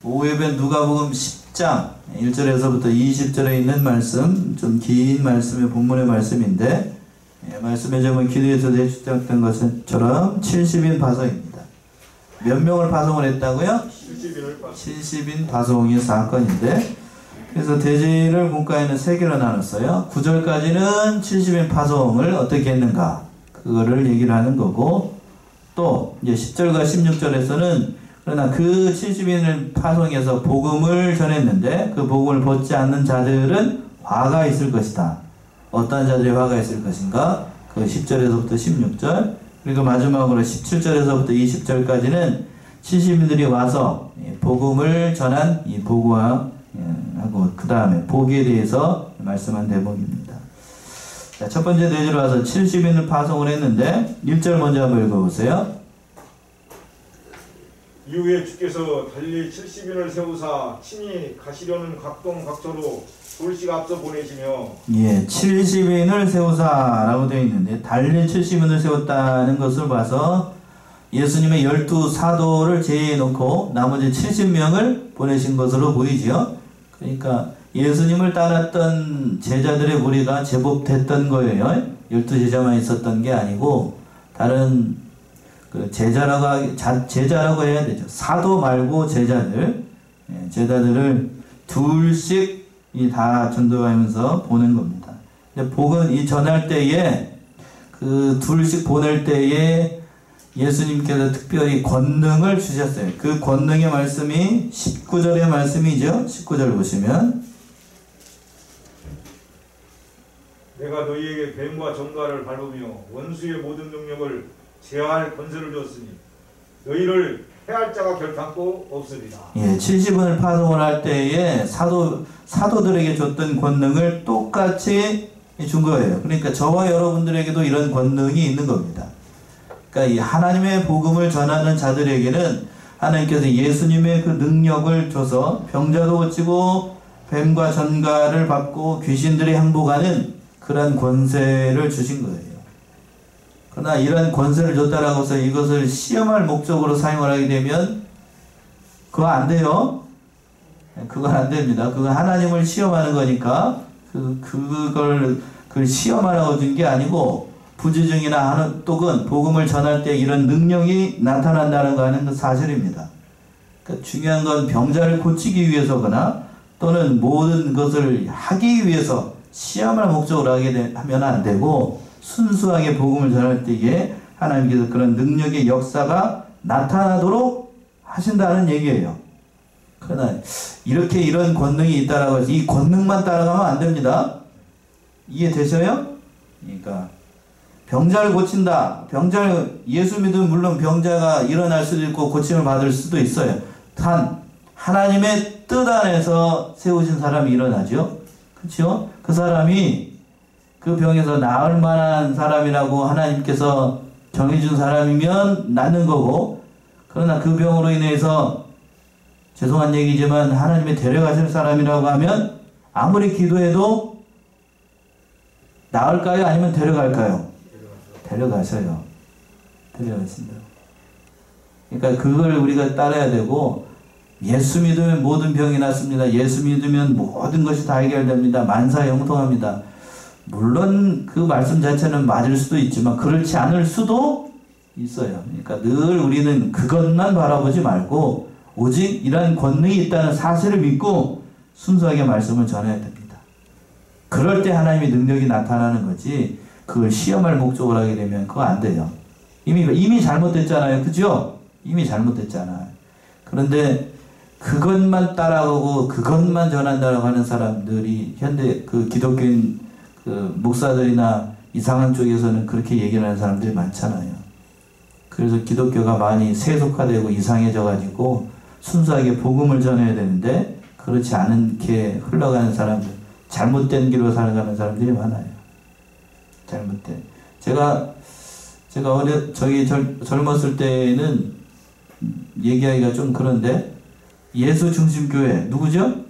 오후예배 누가복음 10장 1절에서부터 20절에 있는 말씀, 좀 긴 말씀의 본문의 말씀인데, 말씀의 제목은 기도에서 시작된 것처럼 70인 파송입니다. 몇 명을 파송을 했다고요? 70인 파송의 사건인데, 그래서 대지를 문과에는 3개로 나눴어요. 9절까지는 70인 파송을 어떻게 했는가, 그거를 얘기를 하는 거고, 또 이제 10절과 16절에서는 그러나 그 70인을 파송해서 복음을 전했는데 그 복음을 받지 않는 자들은 화가 있을 것이다. 어떤 자들이 화가 있을 것인가? 그 10절에서부터 16절, 그리고 마지막으로 17절에서부터 20절까지는 70인들이 와서 복음을 전한 이 보고와 하고 그 다음에 보기에 대해서 말씀한 대목입니다. 자, 첫 번째 대지로 와서 70인을 파송을 했는데 1절 먼저 한번 읽어보세요. 이후에 주께서 달리 70인을 세우사 친히 가시려는 각동 각처로 돌씩 앞서 보내시며, 예, 70인을 세우사라고 되어 있는데 달리 70인을 세웠다는 것을 봐서 예수님의 12사도를 제외해놓고 나머지 70명을 보내신 것으로 보이죠. 그러니까 예수님을 따랐던 제자들의 무리가 제법 됐던 거예요. 12제자만 있었던 게 아니고 다른 그 제자라고 해야 되죠. 사도 말고 제자들, 제자들을 둘씩 다 전도하면서 보낸 겁니다. 복은 이 전할 때에 그 둘씩 보낼 때에 예수님께서 특별히 권능을 주셨어요. 그 권능의 말씀이 19절의 말씀이죠. 19절 보시면, 내가 너희에게 뱀과 정갈을 밟으며 원수의 모든 능력을 제어할 권세를 주었으니 너희를 해할 자가 결탄코 없으리라. 예, 70인을 파송을 할 때에 사도들에게 줬던 권능을 똑같이 준 거예요. 그러니까 저와 여러분들에게도 이런 권능이 있는 겁니다. 그러니까 이 하나님의 복음을 전하는 자들에게는 하나님께서 예수님의 그 능력을 줘서 병자도 고치고 뱀과 전갈을 받고 귀신들이 항복하는 그런 권세를 주신 거예요. 그러나 이런 권세를 줬다라고 해서 이것을 시험할 목적으로 사용을 하게 되면 그거 안 돼요. 그건 안 됩니다. 그건 하나님을 시험하는 거니까 그걸 시험하라고 준 게 아니고 부지중이나 또는 복음을 전할 때 이런 능력이 나타난다는 거 하는 건 사실입니다. 그러니까 중요한 건 병자를 고치기 위해서거나 또는 모든 것을 하기 위해서 시험할 목적으로 하면 안 되고 순수하게 복음을 전할 때에 하나님께서 그런 능력의 역사가 나타나도록 하신다는 얘기예요. 그러나 이렇게 이런 권능이 있다라고 해서 이 권능만 따라가면 안 됩니다. 이해되셔요? 그러니까 병자를 고친다. 예수 믿으면 물론 병자가 일어날 수도 있고 고침을 받을 수도 있어요. 단 하나님의 뜻 안에서 세우신 사람이 일어나죠. 그렇죠? 그 사람이 그 병에서 나을 만한 사람이라고 하나님께서 정해준 사람이면 낫는 거고, 그러나 그 병으로 인해서 죄송한 얘기지만 하나님이 데려가실 사람이라고 하면 아무리 기도해도 나을까요? 아니면 데려갈까요? 데려가셔요. 데려가신다. 그러니까 그걸 우리가 따라야 되고, 예수 믿으면 모든 병이 낫습니다. 예수 믿으면 모든 것이 다 해결됩니다. 만사 형통합니다. 물론 그 말씀 자체는 맞을 수도 있지만 그렇지 않을 수도 있어요. 그러니까 늘 우리는 그것만 바라보지 말고 오직 이러한 권능이 있다는 사실을 믿고 순수하게 말씀을 전해야 됩니다. 그럴 때 하나님의 능력이 나타나는 거지, 그걸 시험할 목적으로 하게 되면 그거 안 돼요. 이미 잘못됐잖아요. 그죠? 이미 잘못됐잖아요. 그런데 그것만 따라가고 그것만 전한다고 하는 사람들이 현대 그 기독교인 그 목사들이나 이상한 쪽에서는 그렇게 얘기를 하는 사람들이 많잖아요. 그래서 기독교가 많이 세속화되고 이상해져 가지고 순수하게 복음을 전해야 되는데 그렇지 않게 흘러가는 사람들, 잘못된 길로 살아가는 사람들이 많아요. 잘못된. 제가 젊었을 때는 얘기하기가 좀 그런데, 예수 중심 교회 누구죠?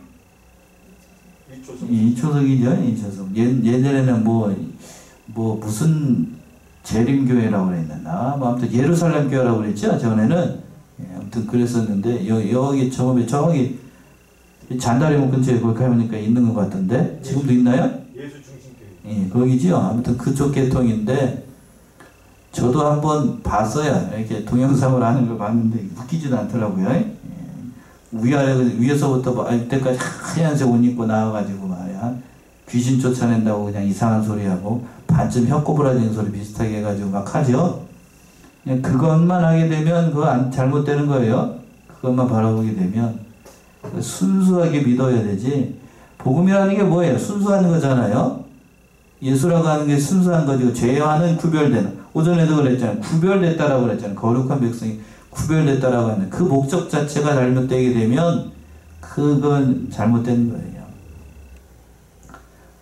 이초석이죠. 이초석. 예전에는 무슨 재림교회라고 그랬나? 아무튼 예루살렘 교회라고 그랬죠. 전에는 예, 아무튼 그랬었는데 여기 처음에 저기 잔다리목 근처에 거기 가보니까 있는 것 같던데 지금도 있나요? 예수 중심교회. 예, 거기죠. 아무튼 그쪽 계통인데 저도 한번 봤어요. 이렇게 동영상을 하는 걸 봤는데 웃기지도 않더라고요. 예. 위에서부터 이때까지 하얀색 옷 입고 나와가지고 말이야 귀신 쫓아낸다고 그냥 이상한 소리 하고 반쯤 혀꼬부라지는 소리 비슷하게 해가지고 막 하죠. 그냥 그것만 하게 되면 그거 잘못되는 거예요. 그것만 바라보게 되면 순수하게 믿어야 되지. 복음이라는 게 뭐예요? 순수한 거잖아요. 예수라고 하는 게 순수한 거죠. 죄와는 구별되는. 오전에도 그랬잖아요. 구별됐다라고 그랬잖아요. 거룩한 백성이 구별됐다라고 하는 그 목적 자체가 잘못되게 되면 그건 잘못된 거예요.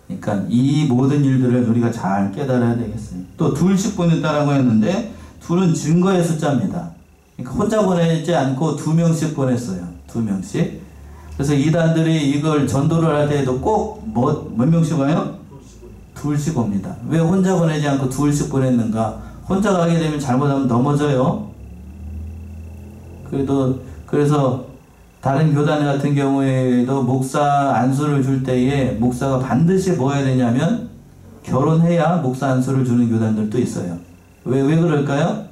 그러니까 이 모든 일들을 우리가 잘 깨달아야 되겠어요. 또 둘씩 보냈다라고 했는데 둘은 증거의 숫자입니다. 그러니까 혼자 보내지 않고 2명씩 보냈어요. 2명씩. 그래서 이단들이 이걸 전도를 할 때에도 꼭 몇 명씩 와요? 둘씩 옵니다. 왜 혼자 보내지 않고 둘씩 보냈는가? 혼자 가게 되면 잘못하면 넘어져요. 그래서 다른 교단 같은 경우에도 목사 안수를 줄 때에 목사가 반드시 뭐 해야 되냐면 결혼해야 목사 안수를 주는 교단들도 있어요. 왜 그럴까요?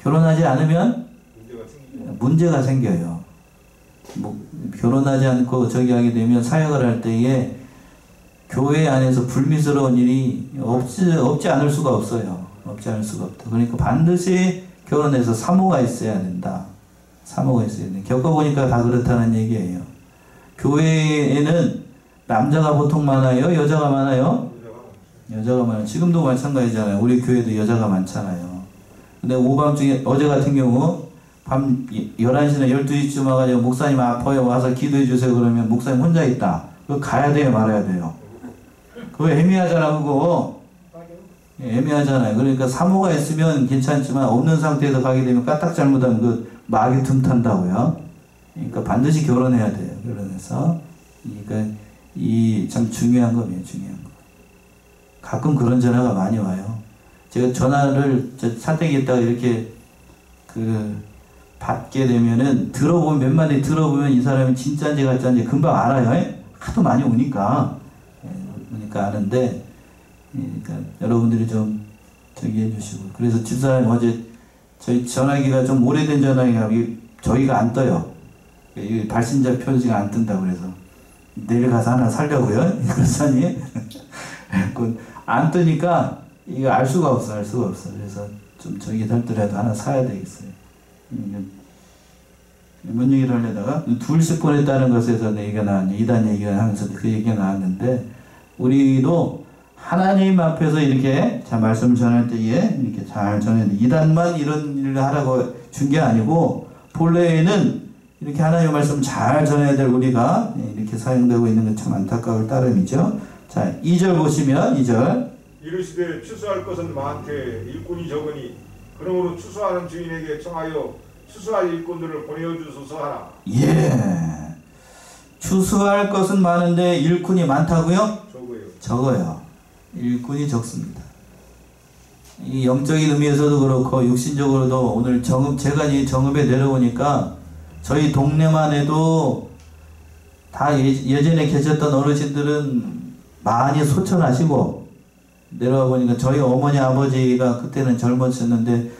결혼하지 않으면 문제가 생겨요. 결혼하지 않고 저기 하게 되면 사역을 할 때에 교회 안에서 불미스러운 일이 없지 않을 수가 없어요. 없지 않을 수가 없다. 그러니까 반드시 결혼해서 사모가 있어야 된다. 사모가 있어야 된다. 겪어보니까 다 그렇다는 얘기예요. 교회에는 남자가 보통 많아요? 여자가 많아요? 여자가 많아요. 지금도 마찬가지잖아요. 우리 교회도 여자가 많잖아요. 근데 오밤중에 어제 같은 경우 밤 11시나 12시쯤 와가지고 목사님 아파요. 와서 기도해 주세요. 그러면 목사님 혼자 있다. 그거 가야 돼요? 말아야 돼요? 그거 애매하잖아 그거. 애매하잖아요. 그러니까 사모가 있으면 괜찮지만 없는 상태에서 가게 되면 까딱 잘못하면 그 마귀 틈탄다고요. 그러니까 반드시 결혼해야 돼요. 결혼해서. 그러니까 이 참 중요한 거예요. 중요한 거. 가끔 그런 전화가 많이 와요. 제가 전화를 사택에다가 이렇게 받게 되면은 몇 마디 들어보면 이 사람이 진짜인지 가짜인지 금방 알아요. 하도 많이 오니까. 그러니까 아는데, 그러니까 여러분들이 좀 저기 해주시고. 그래서 집사람이 어제 저희 전화기가 좀 오래된 전화기가 저희가 안 떠요. 이 발신자 표시가 안 뜬다고 그래서 내일 가서 하나 사려고요. 그러더니 안 뜨니까 이거 알 수가 없어. 그래서 좀 저기 살더라도 하나 사야 되겠어요. 뭔 얘기를 하려다가 둘씩 보냈다는 것에서 얘기가 나왔냐, 이단 얘기를 하면서 그 얘기가 나왔는데, 우리도 하나님 앞에서 이렇게 말씀을 전할 때에 이렇게 잘 전해야 돼. 이단만 이런 일을 하라고 준 게 아니고 본래에는 이렇게 하나님의 말씀 잘 전해야 될 우리가 이렇게 사용되고 있는 건 참 안타까울 따름이죠. 자, 2절 보시면 2절. 이르시되 추수할 것은 많되 일꾼이 적으니 그러므로 추수하는 주인에게 청하여 추수할 일꾼들을 보내어주소서 하라. 예. 추수할 것은 많은데 일꾼이 많다고요? 적어요. 일꾼이 적습니다. 이 영적인 의미에서도 그렇고 육신적으로도 오늘 제가 이 정읍에 내려오니까 저희 동네만 해도 다 예전에 계셨던 어르신들은 많이 소천하시고 내려와 보니까 저희 어머니 아버지가 그때는 젊으셨는데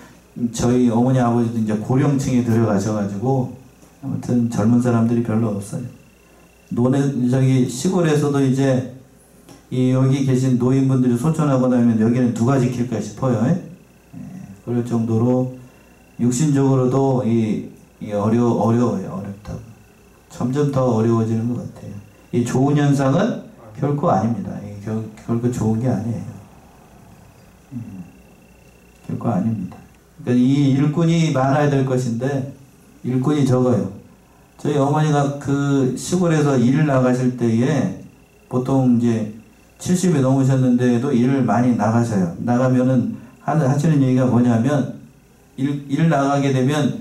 저희 어머니 아버지도 이제 고령층에 들어가셔가지고 아무튼 젊은 사람들이 별로 없어요. 시골에서도 이제 여기 계신 노인분들이 소천하고 나면 여기는 누가 지킬까 싶어요. 그럴 정도로 육신적으로도 어려워요. 어렵다고. 점점 더 어려워지는 것 같아요. 이 좋은 현상은 결코 아닙니다. 결코 좋은 게 아니에요. 결코 아닙니다. 그러니까 이 일꾼이 많아야 될 것인데 일꾼이 적어요. 저희 어머니가 그 시골에서 일을 나가실 때에 보통 이제 70이 넘으셨는데도 일을 많이 나가셔요. 나가면은 하시는 얘기가 뭐냐면 일 나가게 되면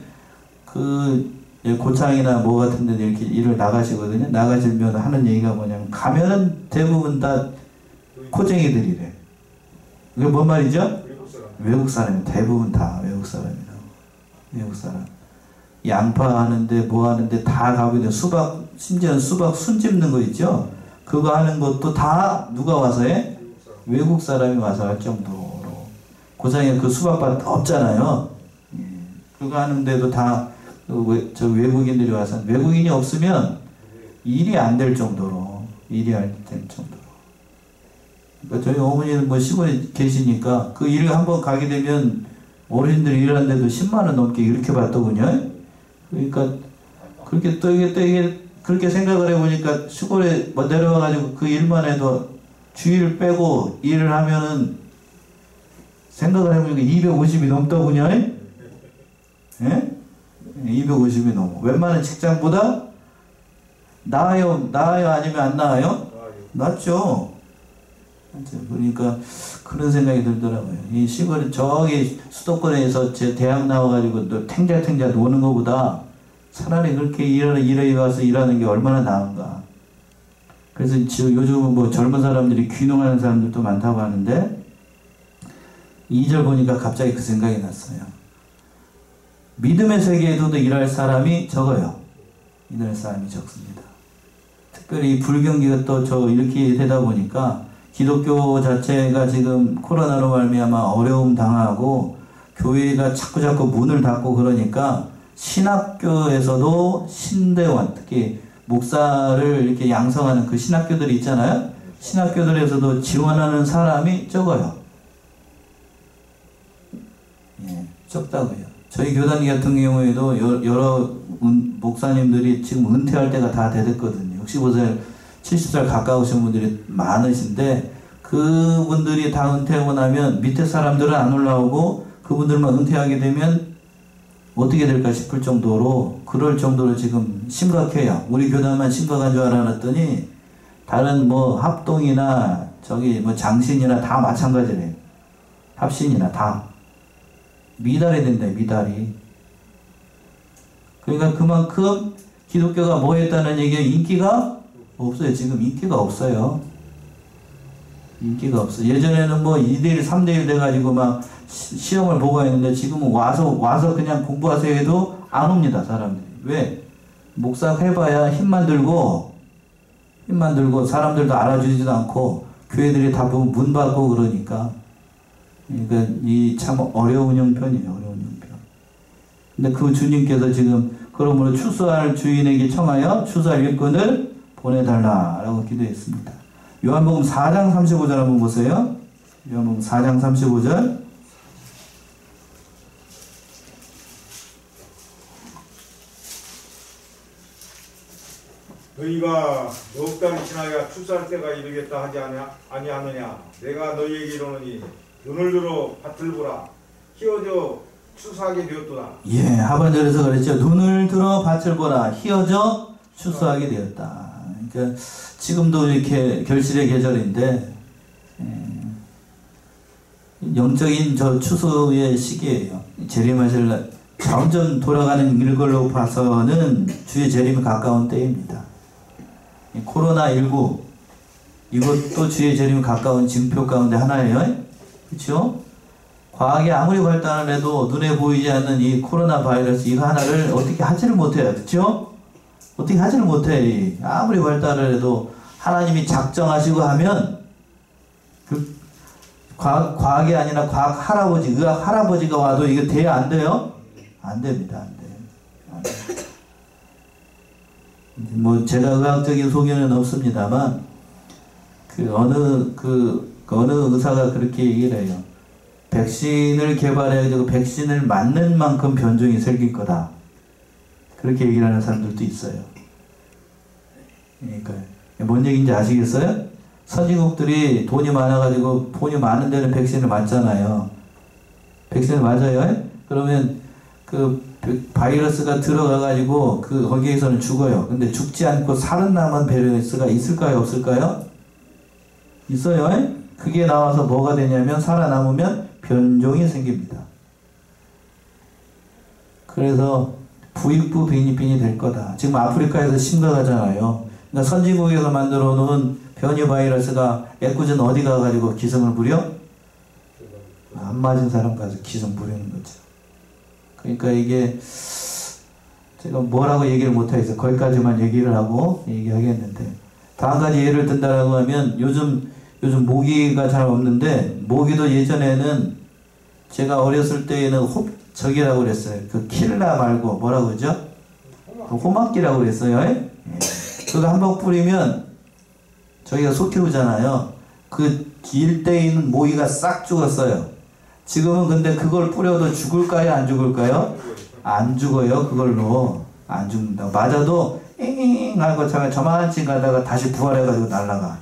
고창이나 뭐 같은 데 이렇게 일을 나가시거든요. 나가시면 하는 얘기가 뭐냐면 가면은 대부분 다 코쟁이들이래. 그게 뭔 말이죠? 외국 사람이 대부분 다 외국 사람이라고. 외국 사람. 양파 하는데 뭐 하는데 다 가고 있는데 수박, 심지어는 수박 순 찝는 거 있죠? 그거 하는 것도 다 누가 와서 해? 외국 사람이 와서 할 정도로. 고장에 그 수박밭 없잖아요. 예. 그거 하는데도 다 저 외국인들이 와서, 외국인이 없으면 일이 안 될 정도로, 일이 안 될 정도로. 그러니까 저희 어머니는 뭐 시골에 계시니까 그 일을 한번 가게 되면 어르신들이 일하는데도 10만원 넘게 이렇게 받더군요. 그러니까 그렇게 또 이게 그렇게 생각을 해보니까 시골에 뭐 내려와가지고 그 일만 해도 주일 빼고 일을 하면은 생각을 해보니까 250이 넘더군요. 예? 250이 넘어. 웬만한 직장보다 나아요 아니면 안 나아요? 낫죠. 그러니까 그런 생각이 들더라고요. 이 시골 저기 수도권에서 제 대학 나와가지고 또 탱자탱자 노는 것보다 차라리 그렇게 일에 와서 일하는 게 얼마나 나은가. 그래서 지금 요즘은 뭐 젊은 사람들이 귀농하는 사람들도 많다고 하는데 2절 보니까 갑자기 그 생각이 났어요. 믿음의 세계에서도 일할 사람이 적어요. 일할 사람이 적습니다. 특별히 이 불경기가 또 이렇게 되다 보니까 기독교 자체가 지금 코로나로 말미암아 어려움 당하고 교회가 자꾸 문을 닫고 그러니까 신학교에서도 신대원, 특히 목사를 이렇게 양성하는 그 신학교들이 있잖아요. 신학교들에서도 지원하는 사람이 적어요. 예, 적다고요. 저희 교단 같은 경우에도 여러 목사님들이 지금 은퇴할 때가 다 됐거든요. 65살, 70살 가까우신 분들이 많으신데 그분들이 다 은퇴하고 나면 밑에 사람들은 안 올라오고 그분들만 은퇴하게 되면 어떻게 될까 싶을 정도로 그럴 정도로 지금 심각해요. 우리 교단만 심각한 줄 알았더니 다른 뭐 합동이나 저기 뭐 장신이나 다 마찬가지래요. 합신이나 다 미달이 된다. 미달이. 그러니까 그만큼 기독교가 뭐 했다는 얘기에 인기가 없어요. 지금 인기가 없어요. 인기가 없어. 예전에는 뭐 2대1, 3대1 돼가지고 막 시험을 보고 했는데 지금은 와서 그냥 공부하세요 해도 안 옵니다. 사람들이. 왜? 목사 해봐야 힘만 들고 사람들도 알아주지도 않고 교회들이 다 보면 문 받고 그러니까. 그러니까 이 참 어려운 형편이에요. 어려운 형편. 근데 그 주님께서 지금 그러므로 추수할 주인에게 청하여 추수할 일꾼을 보내달라라고 기도했습니다. 요한복음 4장 35절 한번 보세요. 요한복음 4장 35절. 너희가 넉 달이 지나야 추수할 때가 이르겠다 하지 아니하느냐. 내가 너희에게 이르노니 눈을 들어 밭을 보라. 희어져 추수하게 되었도다. 예, 하반절에서 그랬죠. 눈을 들어 밭을 보라. 희어져 추수하게 되었다. 그러니까 지금도 이렇게 결실의 계절인데 영적인 저 추수의 시기예요. 재림하실 날 점점 돌아가는 일걸로 봐서는 주의 재림이 가까운 때입니다. 코로나19 이것도 주의 재림이 가까운 징표 가운데 하나예요. 그렇죠? 과학이 아무리 발달을 해도 눈에 보이지 않는 이 코로나 바이러스 이거 하나를 어떻게 하지를 못해요. 그렇죠? 어떻게 하지를 못해. 아무리 발달을 해도 하나님이 작정하시고 하면 그 과학이 아니라 과학 할아버지, 의학 할아버지가 와도 이거 돼야 안 돼요? 안 됩니다. 안 돼요. 안 돼요. 뭐 제가 의학적인 소견은 없습니다만 어느 의사가 그렇게 얘기를 해요. 백신을 개발해가지고 백신을 맞는 만큼 변종이 생길 거다. 그렇게 얘기를 하는 사람들도 있어요. 그러니까 뭔 얘기인지 아시겠어요? 선진국들이 돈이 많아가지고 돈이 많은 데는 백신을 맞잖아요. 백신을 맞아요. 그러면 그 바이러스가 들어가가지고 거기에서는 죽어요. 근데 죽지 않고 살아남은 바이러스가 있을까요? 없을까요? 있어요. 그게 나와서 뭐가 되냐면 살아남으면 변종이 생깁니다. 그래서 부익부 빈익빈이 될 거다. 지금 아프리카에서 심각하잖아요. 그러니까 선진국에서 만들어 놓은 변이 바이러스가 애꿎은 어디 가가지고 기승을 부려? 안 맞은 사람 가서 기승 부리는 거죠. 그러니까 이게 제가 뭐라고 얘기를 못하겠어요. 거기까지만 얘기를 하고 얘기하겠는데, 또 한 가지 예를 든다라고 하면 요즘 모기가 잘 없는데, 모기도 예전에는 제가 어렸을 때에는 저기라고 그랬어요. 그 킬라 말고 뭐라고 그러죠? 그 호막기라고 그랬어요. 예? 그거 한번 뿌리면 저희가 소 키우잖아요. 그 일대에 모기가 싹 죽었어요. 지금은 근데 그걸 뿌려도 죽을까요? 안 죽을까요? 안 죽어요. 그걸로 안 죽는다. 맞아도 잉잉 하고 저만치 가다가 다시 부활해가지고 날아가.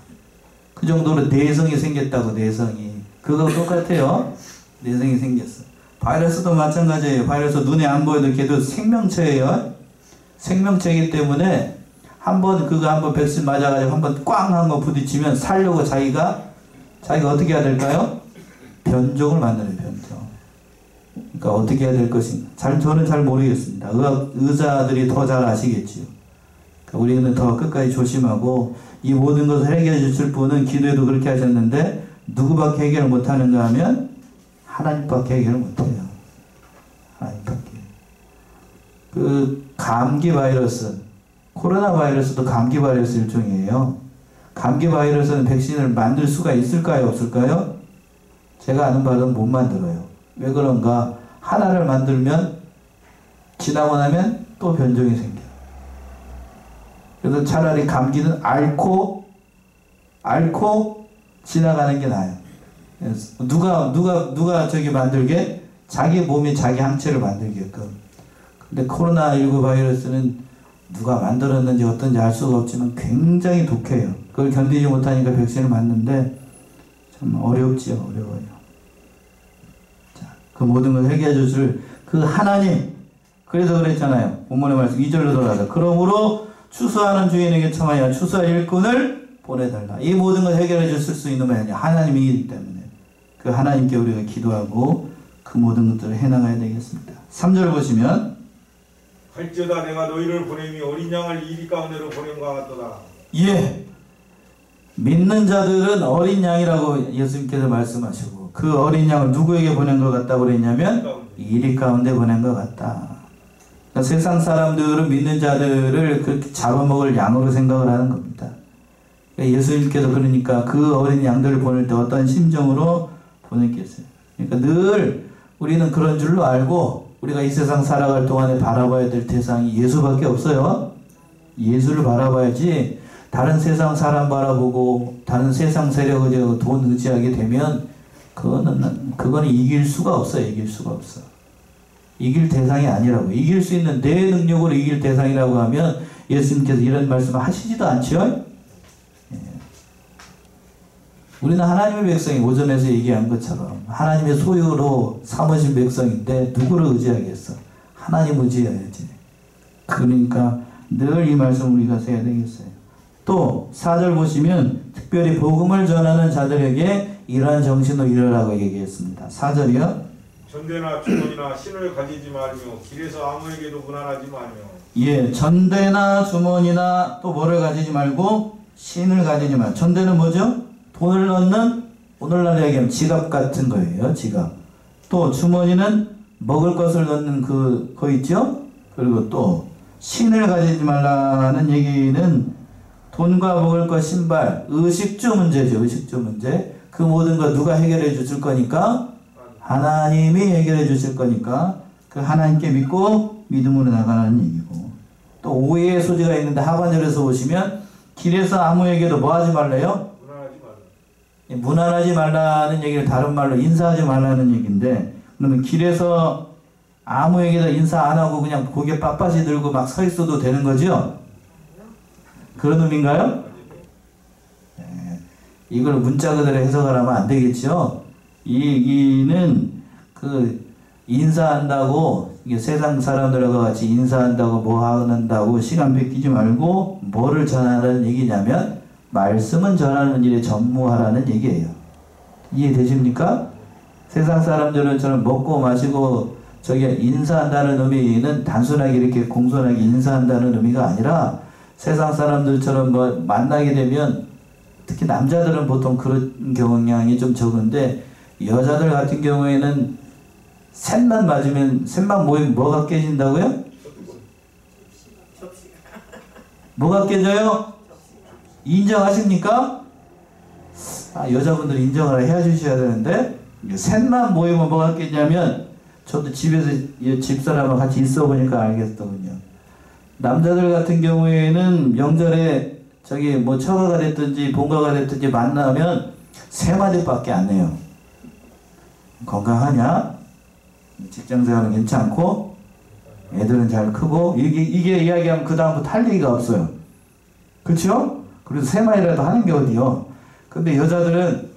그 정도로 내성이 생겼다고. 내성이. 그거 똑같아요. 내성이 생겼어. 바이러스도 마찬가지예요. 바이러스 눈에 안 보여도 걔도 생명체예요. 생명체이기 때문에 한번 백신 맞아가지고 한번 꽝 한 거 부딪히면 살려고 자기가 어떻게 해야 될까요? 변종을 만들어요. 변종. 그러니까 어떻게 해야 될 것인가. 저는 잘 모르겠습니다. 의사들이 더 잘 아시겠지요. 그러니까 우리는 더 끝까지 조심하고, 이 모든 것을 해결해 주실 분은 기도에도 그렇게 하셨는데, 누구밖에 해결을 못하는가 하면 하나님밖에 해결을 못해요. 하나님밖에. 그 감기 바이러스, 코로나 바이러스도 감기 바이러스 일종이에요. 감기 바이러스는 백신을 만들 수가 있을까요? 없을까요? 제가 아는 바는 못 만들어요. 왜 그런가? 하나를 만들면 지나고 나면 또 변종이 생겨요. 그래서 차라리 감기는 앓고 지나가는 게 나아요. 누가 저기 만들게? 자기 몸이 자기 항체를 만들게끔. 근데 코로나19 바이러스는 누가 만들었는지 어떤지 알 수가 없지만 굉장히 독해요. 그걸 견디지 못하니까 백신을 맞는데 참 어렵지요. 어려워요. 자, 그 모든 걸 해결해 주실 그 하나님. 그래서 그랬잖아요. 본문의 말씀 2절로 돌아가서, 그러므로 추수하는 주인에게 청하여 추수할 일꾼을 보내달라. 이 모든 걸 해결해 주실 수 있는 분이 하나님이기 때문에 그 하나님께 우리가 기도하고 그 모든 것들을 해나가야 되겠습니다. 3절 보시면, 할지어다 내가 너희를 보냄이 어린 양을 이리 가운데로 보낸 것 같도다. 예, 믿는 자들은 어린 양이라고 예수님께서 말씀하시고, 그 어린 양을 누구에게 보낸 것 같다고 그랬냐면 이리 가운데 보낸 것 같다. 그러니까 세상 사람들은 믿는 자들을 그렇게 잡아먹을 양으로 생각을 하는 겁니다. 그러니까 예수님께서 그러니까 그 어린 양들을 보낼 때 어떤 심정으로 보냈겠어요. 그러니까 늘 우리는 그런 줄로 알고, 우리가 이 세상 살아갈 동안에 바라봐야 될 대상이 예수밖에 없어요. 예수를 바라봐야지, 다른 세상 사람 바라보고 다른 세상 세력 의지하고 돈 의지하게 되면 그거는 이길 수가 없어요. 이길 수가 없어. 이길 대상이 아니라고. 이길 수 있는 내 능력으로 이길 대상이라고 하면 예수님께서 이런 말씀을 하시지도 않죠. 예. 우리는 하나님의 백성이 오전에서 얘기한 것처럼 하나님의 소유로 삼으신 백성인데 누구를 의지하겠어? 하나님 의지해야지. 그러니까 늘 이 말씀 우리가 써야 되겠어요. 또 4절 보시면 특별히 복음을 전하는 자들에게 이러한 정신으로 일하라고 얘기했습니다. 4절이요. 전대나 주문이나 신을 가지지 말며 길에서 아무에게도 무난하지 말며. 예, 전대나 주머니나 또 뭐를 가지지 말고 신을 가지지 말고. 전대는 뭐죠? 돈을 넣는, 오늘날 얘기하면 지갑 같은 거예요. 지갑. 또 주머니는 먹을 것을 넣는 거 있죠? 그리고 또 신을 가지지 말라는 얘기는 돈과 먹을 것, 신발, 의식주 문제죠. 의식주 문제. 그 모든 거 누가 해결해 주실 거니까? 하나님이 해결해 주실 거니까 그 하나님께 믿고 믿음으로 나가는 얘기고. 또 오해의 소지가 있는데 하반절에서 보시면 길에서 아무에게도 뭐 하지 말래요? 무난하지 말라는 얘기를 다른 말로 인사하지 말라는 얘기인데, 그러면 길에서 아무에게도 인사 안 하고 그냥 고개 빳빳이 들고 막 서 있어도 되는 거죠? 그런 의미인가요? 네. 이걸 문자 그대로 해석을 하면 안 되겠죠? 이 얘기는 인사한다고, 이게 세상 사람들과 같이 인사한다고 뭐 한다고 시간 뺏기지 말고 뭐를 전하라는 얘기냐면 말씀은 전하는 일에 전무하라는 얘기예요. 이해되십니까? 세상 사람들은 저는 먹고 마시고 저기 인사한다는 의미는 단순하게 이렇게 공손하게 인사한다는 의미가 아니라, 세상 사람들처럼 뭐 만나게 되면, 특히 남자들은 보통 그런 경향이 좀 적은데 여자들 같은 경우에는 셋만 맞으면, 셋만 모이면 뭐가 깨진다고요? 뭐가 깨져요? 인정하십니까? 아, 여자분들 인정을 해주셔야 되는데, 셋만 모이면 뭐가 깨지냐면, 저도 집에서 집사람하고 같이 있어 보니까 알겠더군요. 남자들 같은 경우에는 명절에 저기 뭐 처가가 됐든지 본가가 됐든지 만나면 세 마디밖에 안 해요. 건강하냐? 직장생활은 괜찮고, 애들은 잘 크고, 이게 이야기하면 그 다음부터 할 얘기가 없어요. 그렇죠? 그래서 세 마디라도 하는 게 어디요? 근데 여자들은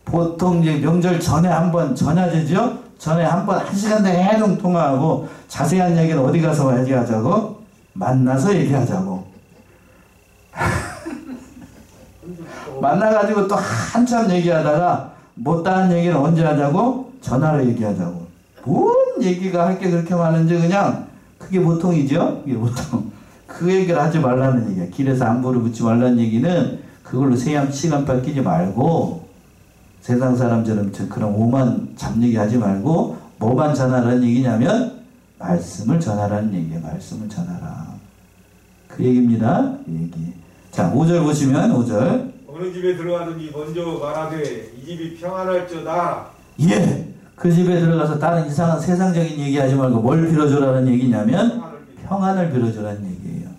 보통 이제 명절 전에 한번 전야제죠? 전에 한번 1시간 내내 통화하고, 자세한 얘기는 어디 가서 얘기하자고? 만나서 얘기하자고. 만나가지고 또 한참 얘기하다가 못다한 얘기는 언제 하자고? 전화로 얘기하자고. 뭔 얘기가 할 게 그렇게 많은지 그냥 그게 보통이죠? 그게 보통. 그 얘기를 하지 말라는 얘기야. 길에서 안부를 묻지 말라는 얘기는 그걸로 시간 뺏기지 말고 세상 사람처럼 그런 오만 잡얘기 하지 말고 뭐만 전하라는 얘기냐면 말씀을 전하라는 얘기야. 말씀을 전하라. 그 얘기입니다. 그 얘기. 자, 5절 보시면 5절. 어느 집에 들어가든지 먼저 말하되 이 집이 평안할지어다. 예. 그 집에 들어가서 다른 이상한 세상적인 얘기하지 말고 뭘 빌어주라는 얘기냐면 평안을 빌어주라는 얘기예요.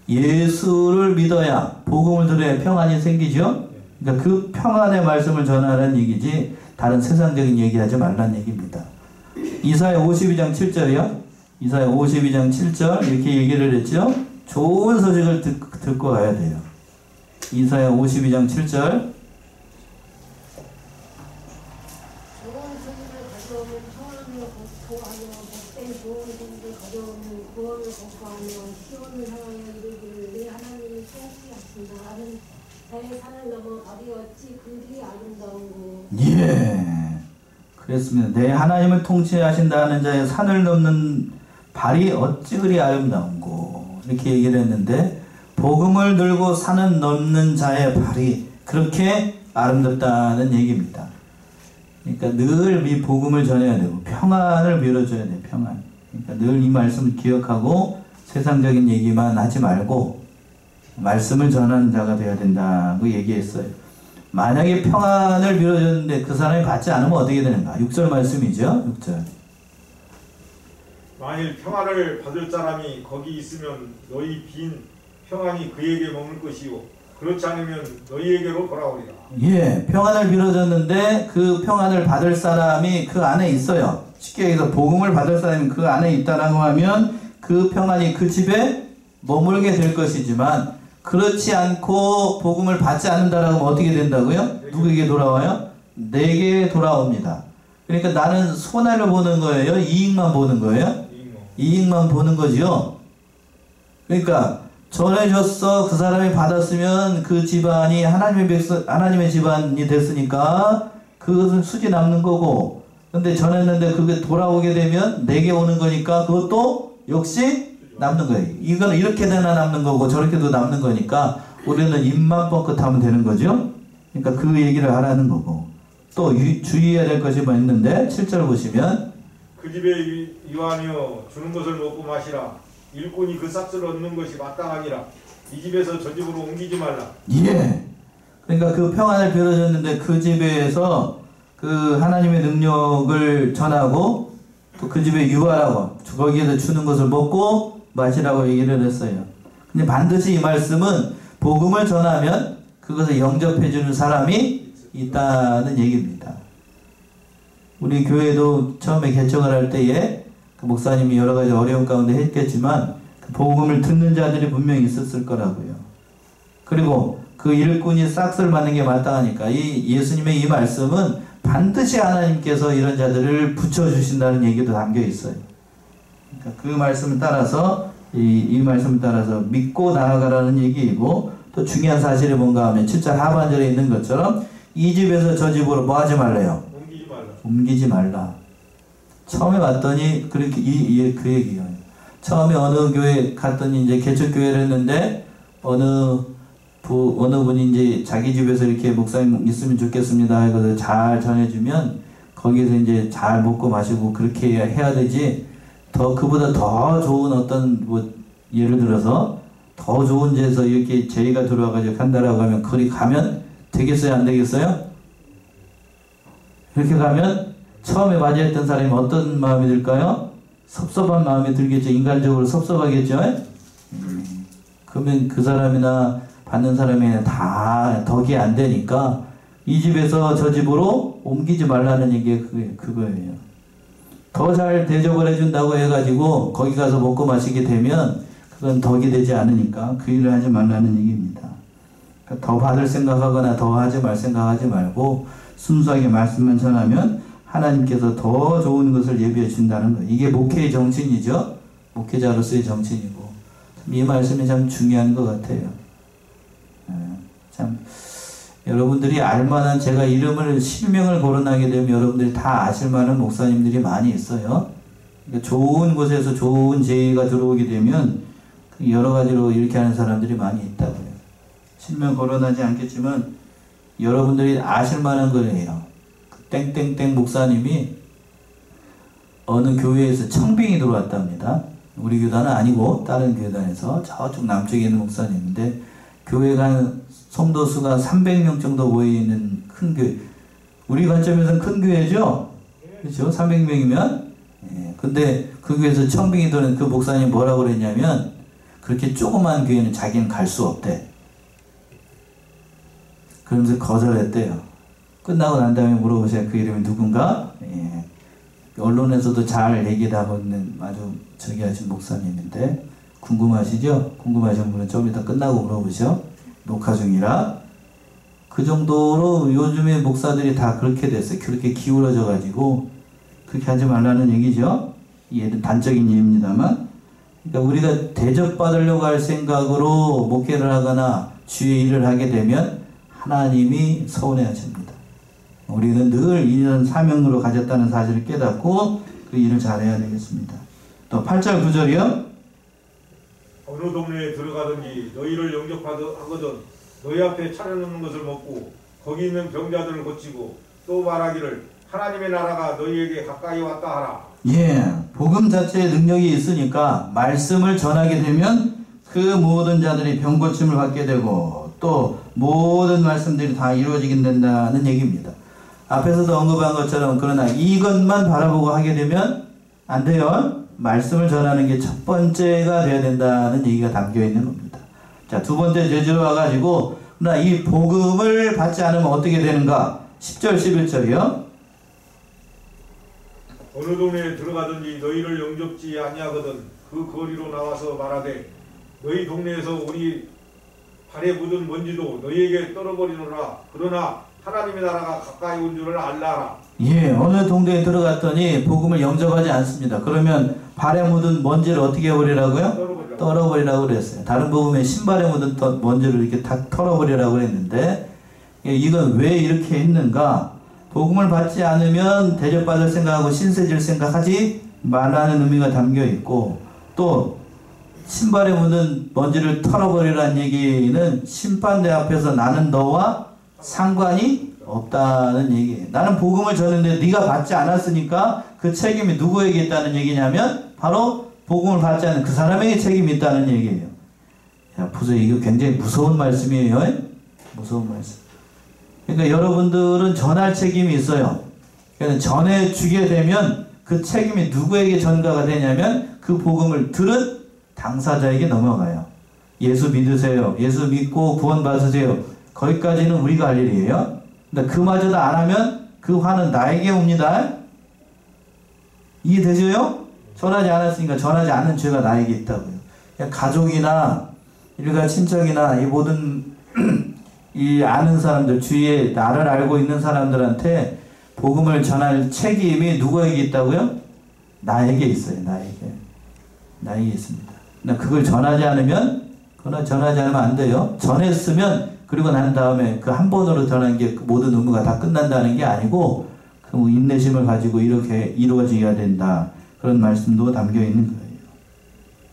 예수를 믿어야, 복음을 들어야 평안이 생기죠. 그러니까 그 평안의 말씀을 전하라는 얘기지 다른 세상적인 얘기하지 말라는 얘기입니다. 이사야 52장 7절이요. 이사야 52장 7절 이렇게 얘기를 했죠. 좋은 소식을 듣고 가야 돼요. 이사야 52장 7절. 예, 그랬습니다. 내 하나님을 통치하신다는 자의 산을 넘는 발이 어찌 그리 아름다운고 이렇게 얘기를 했는데 복음을 들고 산을 넘는 자의 발이 그렇게 아름답다는 얘기입니다. 그러니까 늘 이 복음을 전해야 되고 평안을 빌어줘야 돼요. 평안. 그러니까 늘 이 말씀을 기억하고 세상적인 얘기만 하지 말고 말씀을 전하는 자가 되어야 된다고 얘기했어요. 만약에 평안을 빌어줬는데 그 사람이 받지 않으면 어떻게 되는가? 6절 말씀이죠. 6절. 만일 평안을 받을 사람이 거기 있으면 너희 빈 평안이 그에게 머물 것이요 그렇지 않으면 너희에게로 돌아오리라. 예, 평안을 빌어줬는데 그 평안을 받을 사람이 그 안에 있어요. 쉽게 얘기해서 복음을 받을 사람이 그 안에 있다라고 하면 그 평안이 그 집에 머물게 될 것이지만 그렇지 않고 복음을 받지 않는다라고 하면 어떻게 된다고요? 누구에게 돌아와요? 내게 돌아옵니다. 그러니까 나는 손해를 보는 거예요? 이익만 보는 거예요? 이익만 보는 거지요. 그러니까 전해줬어. 그 사람이 받았으면 그 집안이 하나님의 집안이 됐으니까 그것은 수지 남는 거고, 근데 전했는데 그게 돌아오게 되면 내게 오는 거니까 그것도 역시 남는 거예요. 이거는 이렇게 되나 남는 거고 저렇게도 남는 거니까 우리는 입만 뻥끗하면 되는 거죠. 그러니까 그 얘기를 하라는 거고, 또 주의해야 될 것이 뭐 있는데 7절 보시면 그 집에 유하며 주는 것을 먹고 마시라. 일꾼이 그 삭스를 얻는 것이 마땅하니라. 이 집에서 저 집으로 옮기지 말라. 예. 그러니까 그 평안을 빌어줬는데 그 집에서 그 하나님의 능력을 전하고 또 그 집에 유하라고 거기에서 주는 것을 먹고 마시라고 얘기를 했어요. 근데 반드시 이 말씀은 복음을 전하면 그것을 영접해 주는 사람이 있다는 얘기입니다. 우리 교회도 처음에 개척을 할 때에 그 목사님이 여러 가지 어려운 가운데 했겠지만 그 복음을 듣는 자들이 분명히 있었을 거라고요. 그리고 그 일꾼이 싹쓸 받는 게 마땅하니까 이 예수님의 이 말씀은 반드시 하나님께서 이런 자들을 붙여주신다는 얘기도 담겨 있어요. 그러니까 그 말씀을 따라서 이 말씀을 따라서 믿고 나아가라는 얘기이고, 또 중요한 사실이 뭔가 하면 7절 하반절에 있는 것처럼 이 집에서 저 집으로 뭐 하지 말래요? 옮기지 말라. 처음에 왔더니 그렇게 그 얘기예요. 처음에 어느 교회 갔더니 이제 개척교회를 했는데 어느 분이 이제 자기 집에서 이렇게 목사님 있으면 좋겠습니다 해서 잘 전해주면 거기에서 이제 잘 먹고 마시고 그렇게 해야 되지, 그보다 더 좋은 어떤, 예를 들어서, 더 좋은 데서 이렇게 제의가 들어와가지고 간다라고 하면, 거기 가면 되겠어요? 안 되겠어요? 그렇게 가면, 처음에 맞이했던 사람이 어떤 마음이 들까요? 섭섭한 마음이 들겠죠. 인간적으로 섭섭하겠죠? 그러면 그 사람이나 받는 사람이 다 덕이 안 되니까, 이 집에서 저 집으로 옮기지 말라는 얘기가 그거예요. 더 잘 대접을 해준다고 해가지고 거기 가서 먹고 마시게 되면 그건 덕이 되지 않으니까 그 일을 하지 말라는 얘기입니다. 그러니까 더 받을 생각하거나 더 하지 말 생각하지 말고 순수하게 말씀만 전하면 하나님께서 더 좋은 것을 예비해 준다는 거예요. 이게 목회의 정신이죠. 목회자로서의 정신이고, 이 말씀이 참 중요한 것 같아요. 참 여러분들이 알만한, 제가 이름을 실명을 거론하게 되면 여러분들이 다 아실 만한 목사님들이 많이 있어요. 그러니까 좋은 곳에서 좋은 제의가 들어오게 되면 여러 가지로 이렇게 하는 사람들이 많이 있다고요. 실명 거론하지 않겠지만 여러분들이 아실 만한 거예요. 땡땡땡 목사님이 어느 교회에서 청빙이 들어왔답니다. 우리 교단은 아니고 다른 교단에서 저쪽 남쪽에 있는 목사님인데, 교회가 성도수가 300명 정도 모여있는 큰 교회, 우리 관점에서는 큰 교회죠? 그렇죠? 300명이면. 근데 그 교회에서 청빙이 도는 그 목사님이 뭐라고 그랬냐면, 그렇게 조그만 교회는 자기는 갈 수 없대. 그러면서 거절했대요. 끝나고 난 다음에 물어보세요. 그 이름이 누군가? 언론에서도 잘 얘기를 하고 있는 아주 저기 하신 목사님인데, 궁금하시죠? 궁금하신 분은 좀 이따 끝나고 물어보셔. 녹화 중이라. 그 정도로 요즘에 목사들이 다 그렇게 됐어요. 그렇게 기울어져 가지고 그렇게 하지 말라는 얘기죠. 얘는 단적인 예입니다만, 그러니까 우리가 대접받으려고 할 생각으로 목회를 하거나 주의 일을 하게 되면 하나님이 서운해 하십니다. 우리는 늘 이런 사명으로 가졌다는 사실을 깨닫고 그 일을 잘해야 되겠습니다. 또 8절 9절이요. 어느 동네에 들어가든지 너희를 영접하거든 너희 앞에 차려놓는 것을 먹고 거기 있는 병자들을 고치고 또 말하기를 하나님의 나라가 너희에게 가까이 왔다 하라. 예, 복음 자체에 능력이 있으니까 말씀을 전하게 되면 그 모든 자들이 병 고침을 받게 되고 또 모든 말씀들이 다 이루어지게 된다는 얘기입니다. 앞에서도 언급한 것처럼, 그러나 이것만 바라보고 하게 되면 안 돼요. 말씀을 전하는 게 첫 번째가 되어야 된다는 얘기가 담겨 있는 겁니다. 자, 두 번째 제주로 와가지고, 그러나 이 복음을 받지 않으면 어떻게 되는가? 10절 11절이요. 어느 동네에 들어가든지 너희를 영접지 아니하거든 그 거리로 나와서 말하되 너희 동네에서 우리 발에 묻은 먼지도 너희에게 떨어버리노라. 그러나 하나님의 나라가 가까이 온 줄을 알라라. 예, 어느 동네에 들어갔더니 복음을 영접하지 않습니다. 그러면 발에 묻은 먼지를 어떻게 해버리라고요? 떨어버리라고 그랬어요. 다른 복음에 신발에 묻은 먼지를 이렇게 다 털어버리라고 그랬는데, 이건 왜 이렇게 했는가? 복음을 받지 않으면 대접받을 생각하고 신세질 생각하지 말라는 의미가 담겨 있고, 또 신발에 묻은 먼지를 털어버리라는 얘기는 심판대 앞에서 나는 너와 상관이 없다는 얘기예요. 나는 복음을 전했는데 네가 받지 않았으니까 그 책임이 누구에게 있다는 얘기냐면 바로 복음을 받지 않은 그 사람에게 책임이 있다는 얘기예요. 야, 보세요. 이거 굉장히 무서운 말씀이에요. 무서운 말씀. 그러니까 여러분들은 전할 책임이 있어요. 그러니까 전해주게 되면 그 책임이 누구에게 전가가 되냐면 그 복음을 들은 당사자에게 넘어가요. 예수 믿으세요. 예수 믿고 구원 받으세요. 거기까지는 우리가 할 일이에요. 근데 그마저도 안 하면 그 화는 나에게 옵니다. 이해되세요? 전하지 않았으니까 전하지 않는 죄가 나에게 있다고요. 가족이나 일가 친척이나 이 모든 이 아는 사람들, 주위에 나를 알고 있는 사람들한테 복음을 전할 책임이 누구에게 있다고요? 나에게 있어요. 나에게 있습니다. 근데 그걸 전하지 않으면, 그러나 전하지 않으면 안 돼요. 전했으면 그리고 난 다음에 그 한 번으로 전한 게 모든 의무가 다 끝난다는 게 아니고 그 인내심을 가지고 이렇게 이루어져야 된다. 그런 말씀도 담겨 있는 거예요.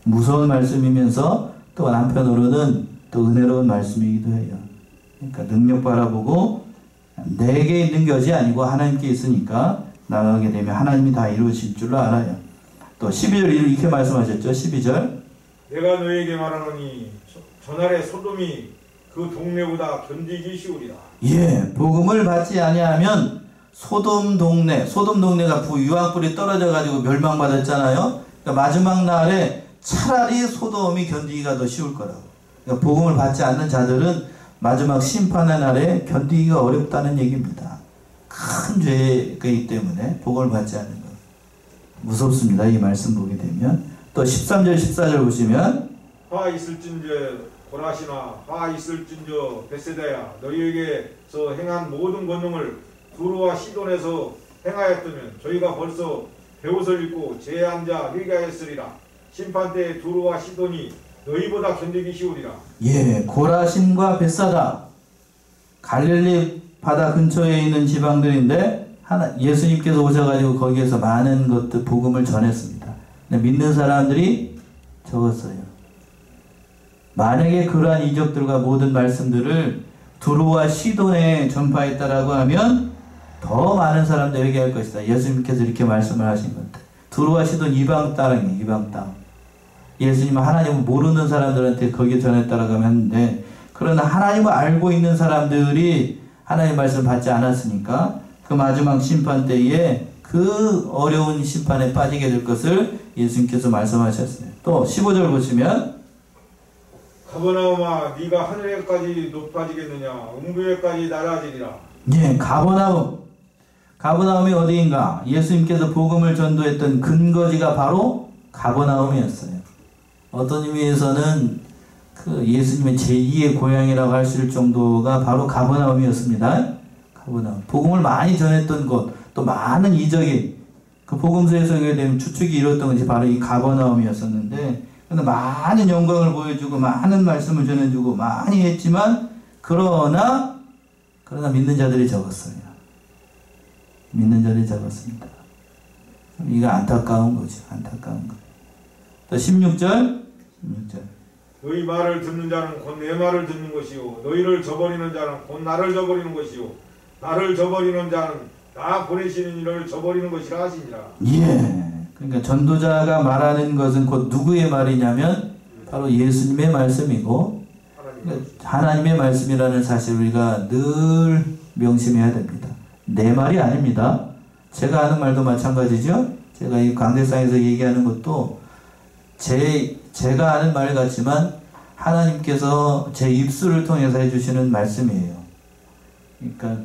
무서운 말씀이면서 또 한편으로는 또 은혜로운 말씀이기도 해요. 그러니까 능력 바라보고 내게 있는 것이 아니고 하나님께 있으니까 나가게 되면 하나님이 다 이루어질 줄로 알아요. 또 12절 이렇게 말씀하셨죠. 12절 내가 너에게 말하노니 전날에 소돔이 그 동네보다 견디기 쉬우리라. 예, 복음을 받지 아니하면 소돔 동네가 유황불이 떨어져 가지고 멸망받았잖아요. 그러니까 마지막 날에 차라리 소돔이 견디기가 더 쉬울 거라고. 그러니까 복음을 받지 않는 자들은 마지막 심판의 날에 견디기가 어렵다는 얘기입니다. 큰 죄이기 때문에 복음을 받지 않는 것. 무섭습니다. 이 말씀 보게 되면. 또 13절 14절 보시면 화 있을진저 고라시나 화 있을진저 벳세다야 너희에게서 행한 모든 권능을 두루와 시돈에서 행하였다면 저희가 벌써 배옷을 입고 제에 앉아 회개하였으리라. 심판때에 두루와 시돈이 너희보다 견디기 쉬우리라. 예, 고라신과 벳사다 갈릴리 바다 근처에 있는 지방들인데 예수님께서 오셔가지고 거기에서 많은 것들 복음을 전했습니다. 믿는 사람들이 적었어요. 만약에 그러한 이적들과 모든 말씀들을 두루와 시돈에 전파했다라고 하면 더 많은 사람들이 회개할 것이다. 예수님께서 이렇게 말씀을 하신 겁니다. 두루와 시돈 이방 땅이에요. 이방 땅. 예수님은 하나님을 모르는 사람들한테 거기에 전했다라고 했는데, 그러나 하나님을 알고 있는 사람들이 하나님의 말씀을 받지 않았으니까 그 마지막 심판 때에 그 어려운 심판에 빠지게 될 것을 예수님께서 말씀하셨어요. 또 15절 보시면 가버나움아 네가 하늘에까지 높아지겠느냐 음부에까지 낮아지리라. 예, 가버나움이 어디인가? 예수님께서 복음을 전도했던 근거지가 바로 가버나움이었어요. 어떤 의미에서는 그 예수님의 제2의 고향이라고 할 수 있을 정도가 바로 가버나움이었습니다. 가버나움. 복음을 많이 전했던 곳, 또 많은 이적이 그 복음서에서 보게 되면 추측이 이뤘던 것이 바로 이 가버나움이었었는데, 근데 많은 영광을 보여주고 많은 말씀을 전해주고 많이 했지만 그러나 믿는 자들이 적었어요. 믿는 자들이 적었습니다. 이거 안타까운 거죠. 안타까운 거. 또 16절 너희 말을 듣는 자는 곧 내 말을 듣는 것이요 너희를 저버리는 자는 곧 나를 저버리는 것이요 나를 저버리는 자는 나 보내시는 이를 저버리는 것이라 하시니라. 예. 그러니까 전도자가 말하는 것은 곧 누구의 말이냐면 바로 예수님의 말씀이고 하나님의 말씀이라는 사실을 우리가 늘 명심해야 됩니다. 내 말이 아닙니다. 제가 하는 말도 마찬가지죠. 제가 이 강대상에서 얘기하는 것도 제가 하는 말 같지만 하나님께서 제 입술을 통해서 해주시는 말씀이에요. 그러니까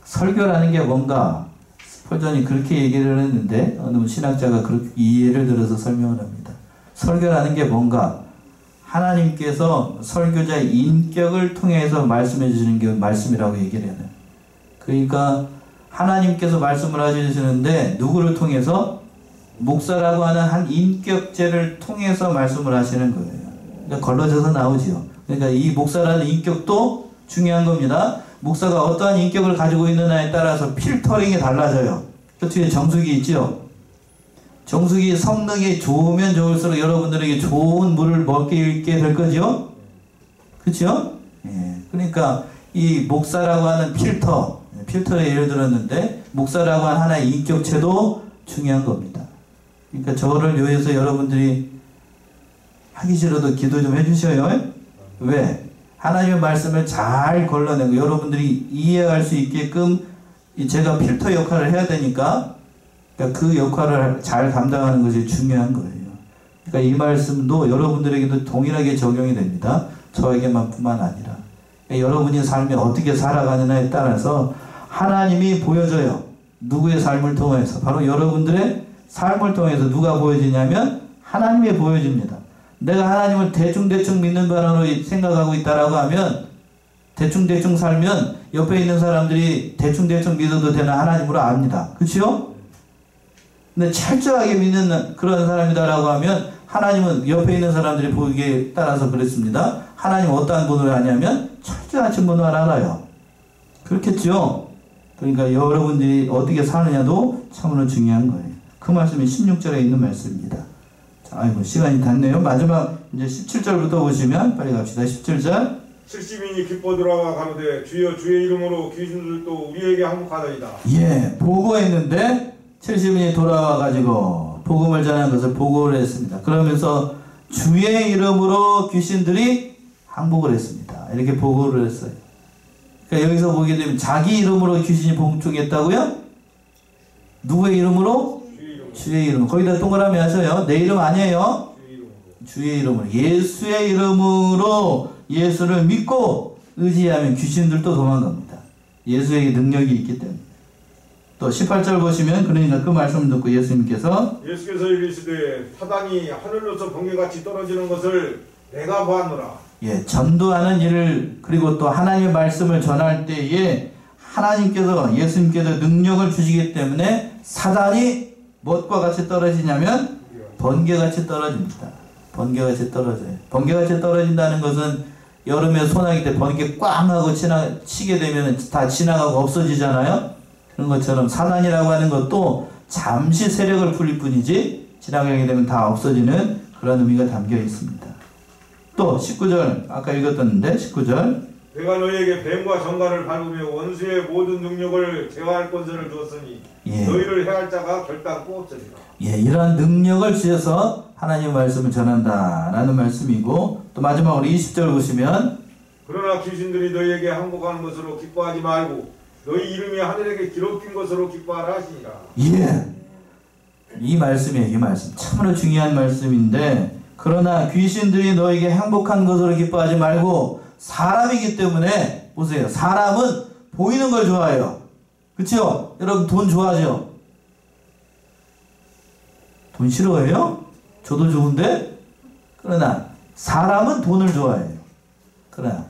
설교라는 게 뭔가 스펄전이 그렇게 얘기를 했는데 어느 신학자가 그렇게 이해를 들어서 설명을 합니다. 설교라는 게 뭔가 하나님께서 설교자의 인격을 통해서 말씀해 주시는 게 말씀이라고 얘기를 해요. 그러니까 하나님께서 말씀을 해주시는데 누구를 통해서? 목사라고 하는 한 인격체를 통해서 말씀을 하시는 거예요. 그러니까 걸러져서 나오지요. 그러니까 이 목사라는 인격도 중요한 겁니다. 목사가 어떠한 인격을 가지고 있느냐에 따라서 필터링이 달라져요. 그 뒤에 정수기 있죠. 정수기 성능이 좋으면 좋을수록 여러분들에게 좋은 물을 먹게 될 거죠. 그렇죠? 예. 그러니까 이 목사라고 하는 필터에 예를 들었는데 목사라고 하는 하나의 인격체도 중요한 겁니다. 그러니까 저를 위해서 여러분들이 하기 싫어도 기도 좀 해주셔요. 왜? 하나님의 말씀을 잘 걸러내고 여러분들이 이해할 수 있게끔 제가 필터 역할을 해야 되니까 그러니까 그 역할을 잘 감당하는 것이 중요한 거예요. 그러니까 이 말씀도 여러분들에게도 동일하게 적용이 됩니다. 저에게만 뿐만 아니라. 그러니까 여러분의 삶이 어떻게 살아가느냐에 따라서 하나님이 보여져요. 누구의 삶을 통해서? 바로 여러분들의 삶을 통해서 누가 보여지냐면 하나님이 보여집니다. 내가 하나님을 대충대충 믿는 바람으로 생각하고 있다라고 하면 대충대충 살면 옆에 있는 사람들이 대충대충 믿어도 되는 하나님으로 압니다. 그렇죠? 근데 철저하게 믿는 그런 사람이다라고 하면 하나님은 옆에 있는 사람들이 보기에 따라서 그랬습니다. 하나님 어떠한 분으로 하냐면 철저하신 분으로 알아요. 그렇겠죠? 그러니까 여러분들이 어떻게 사느냐도 참으로 중요한 거예요. 그 말씀이 16절에 있는 말씀입니다. 자, 아이고 시간이 닿네요. 마지막 이제 17절부터 보시면 빨리 갑시다. 17절 70인이 기뻐 돌아와 가로되 주여 주의 이름으로 귀신들도 우리에게 항복하더이다. 예, 보고했는데 70인이 돌아와가지고 복음을 전하는 것을 보고를 했습니다. 그러면서 주의 이름으로 귀신들이 항복을 했습니다. 이렇게 보고를 했어요. 그러니까 여기서 보게 되면 자기 이름으로 귀신이 복종했다고요? 누구의 이름으로? 주의 이름으로. 거기다 동그라미 하셔요. 내 이름 아니에요. 주의 이름으로. 예수의 이름으로 예수를 믿고 의지하면 귀신들도 도망갑니다. 예수에게 능력이 있기 때문에. 또 18절 보시면 그러니까 그 말씀을 듣고 예수님께서 이르시되 사단이 하늘로서 번개같이 떨어지는 것을 내가 보았노라. 예, 전도하는 일을 그리고 또 하나님의 말씀을 전할 때에 하나님께서 예수님께서 능력을 주시기 때문에 사단이 무엇과 같이 떨어지냐면 번개같이 떨어집니다. 번개같이 떨어져요. 번개같이 떨어진다는 것은 여름에 소나기 때 번개 꽝 하고 치게 되면 다 지나가고 없어지잖아요. 그런 것처럼 사단이라고 하는 것도 잠시 세력을 풀릴 뿐이지 지나가게 되면 다 없어지는 그런 의미가 담겨 있습니다. 또 19절 아까 읽었던데 19절 내가 너희에게 뱀과 정갈을 밟으며 원수의 모든 능력을 제어할 권세를 주었으니 예. 너희를 해할 자가 결단코 없으리라. 예, 이러한 능력을 주셔서 하나님의 말씀을 전한다라는 말씀이고 또 마지막으로 20절 보시면 그러나 귀신들이 너희에게 항복하는 것으로 기뻐하지 말고 너희 이름이 하늘에게 기록된 것으로 기뻐하라 하시니라. 예, 이 말씀이에요. 이 말씀 참으로 중요한 말씀인데 그러나 귀신들이 너에게 행복한 것으로 기뻐하지 말고 사람이기 때문에 보세요. 사람은 보이는 걸 좋아해요. 그쵸? 여러분 돈 좋아하죠? 돈 싫어해요? 저도 좋은데? 그러나 사람은 돈을 좋아해요. 그러나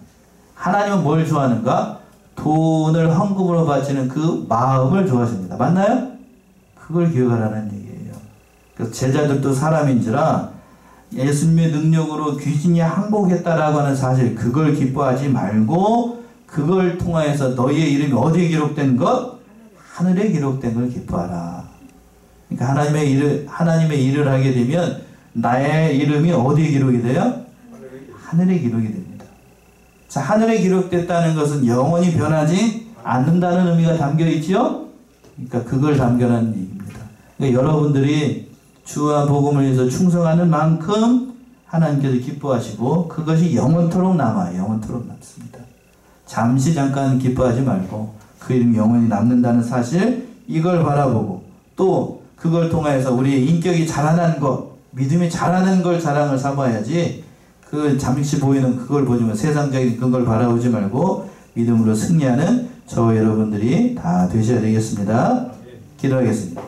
하나님은 뭘 좋아하는가? 돈을 헌금으로 바치는 그 마음을 좋아하십니다. 맞나요? 그걸 기억하라는 얘기예요. 그래서 제자들도 사람인지라 예수님의 능력으로 귀신이 항복했다라고 하는 사실 그걸 기뻐하지 말고 그걸 통하여서 너희의 이름이 어디에 기록된 것? 하늘에 기록된 걸 기뻐하라. 그러니까 하나님의 일을 하게 되면 나의 이름이 어디에 기록이 돼요? 하늘에 기록이 됩니다. 자, 하늘에 기록됐다는 것은 영원히 변하지 않는다는 의미가 담겨 있지요? 그러니까 그걸 담겨라는 얘기입니다. 그러니까 여러분들이 주와 복음을 위해서 충성하는 만큼 하나님께서 기뻐하시고 그것이 영원토록 남아요. 영원토록 남습니다. 잠시 잠깐 기뻐하지 말고 그 이름이 영원히 남는다는 사실 이걸 바라보고 또 그걸 통해서 우리의 인격이 자라난 것 믿음이 자라는 걸 자랑을 삼아야지 그 잠시 보이는 그걸 보지만 세상적인 그걸 바라보지 말고 믿음으로 승리하는 저와 여러분들이 다 되셔야 되겠습니다. 기도하겠습니다.